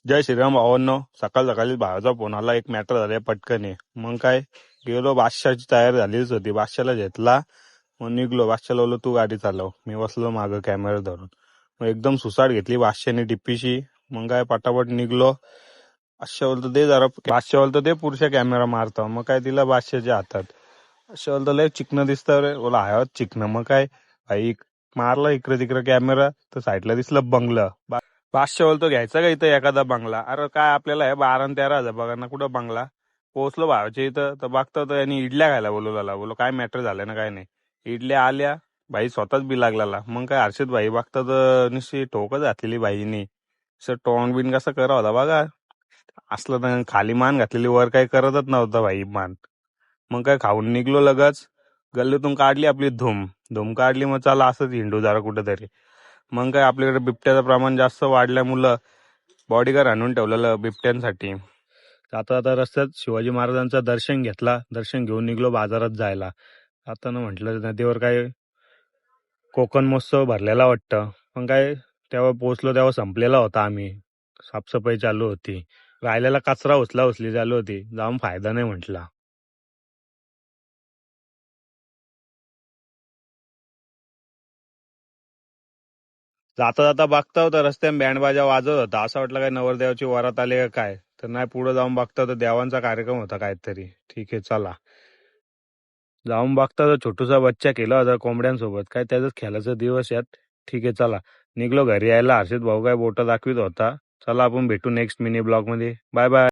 जय श्रीराम भावांनो. सकाळ सकाळी भावाचा फोन आला, एक मॅटर झाले पटकन ये. मग काय गेलो, बादशाची तयारी झालीच होती, बादशाला घेतला. मग निघलो. बादशाला बोललो तू गाडी चालव, मी बसलो मागं कॅमेरा धरून. मग एकदम सुसाट घेतली बादशाने टिप्पीशी. मग काय पटापट निघलो. बादशा बोलतो दे जरा, बादशा बोलतो दे पुरुषा कॅमेरा मारतो. मग काय तिला बादशाच्या हातात. बादशा बोलतो लय चिकन दिसतं रे. बोला हाय चिकन. मग काय भाई मारला इकडे तिकडे कॅमेरा, तर साईडला दिसलं बंगलं. बादशा बोलतो घ्यायचा का इथं एखादा बंगला. अरे काय आपल्याला हे 12 आणि 13 हजार बघा ना, कुठं बंगला. पोहोचलो भावाच्या इथं तर बघतो तर यांनी इडल्या खायला बोलवला. बोलो काय मॅटर झालं ना काय नाही. इडल्या आल्या, भाई स्वतःच बी लागला. मग काय हर्षद भाई बघता तर नुसती ठोकच घातलेली भाईनी. असं तोंड बिन कसं करा होता बघा. असलं तर खाली मान घातलेली, वर काही करतच नव्हता भाई मान. मग काय खाऊन निघलो लगच. गल्लीतून काढली आपली धूम धूम काढली. मग चला असंच हिंडू जरा कुठेतरी. मग काय आपल्याकडे बिबट्याचं प्रमाण जास्त वाढल्यामुळं बॉडीगार्ड आणून ठेवलेलं बिबट्यांसाठी. आता आता रस्त्यात शिवाजी महाराजांचं दर्शन घेतला. दर्शन घेऊन निघलो बाजारात जायला. आता ना म्हटलं नदीवर काय कोकण महोत्सव भरलेला वाटतं. पण काय तेव्हा पोहोचलो तेव्हा संपलेला होता. आम्ही साफसफाई चालू होती. राहिलेला कचरा उचली चालू होती. जाऊन फायदा नाही म्हटला. जाता जाता बघता होता रस्त्याने बँड बाजा वाजत होता. असं वाटलं काय नवरदेवाची वरात आली का काय. तर नाही, पुढे जाऊन बघता होता देवांचा कार्यक्रम होता काहीतरी. ठीक आहे चला. जाऊन बघता तर छोटूसा बच्चा केला होता कोंबड्यांसोबत. काय त्याचाच खेळाचा दिवस यात. ठीक आहे चला. निघलो घरी यायला. हर्षद भाऊ काय बोट दाखवित होता. चला आपण भेटू नेक्स्ट मिनी ब्लॉग मध्ये. Bye bye.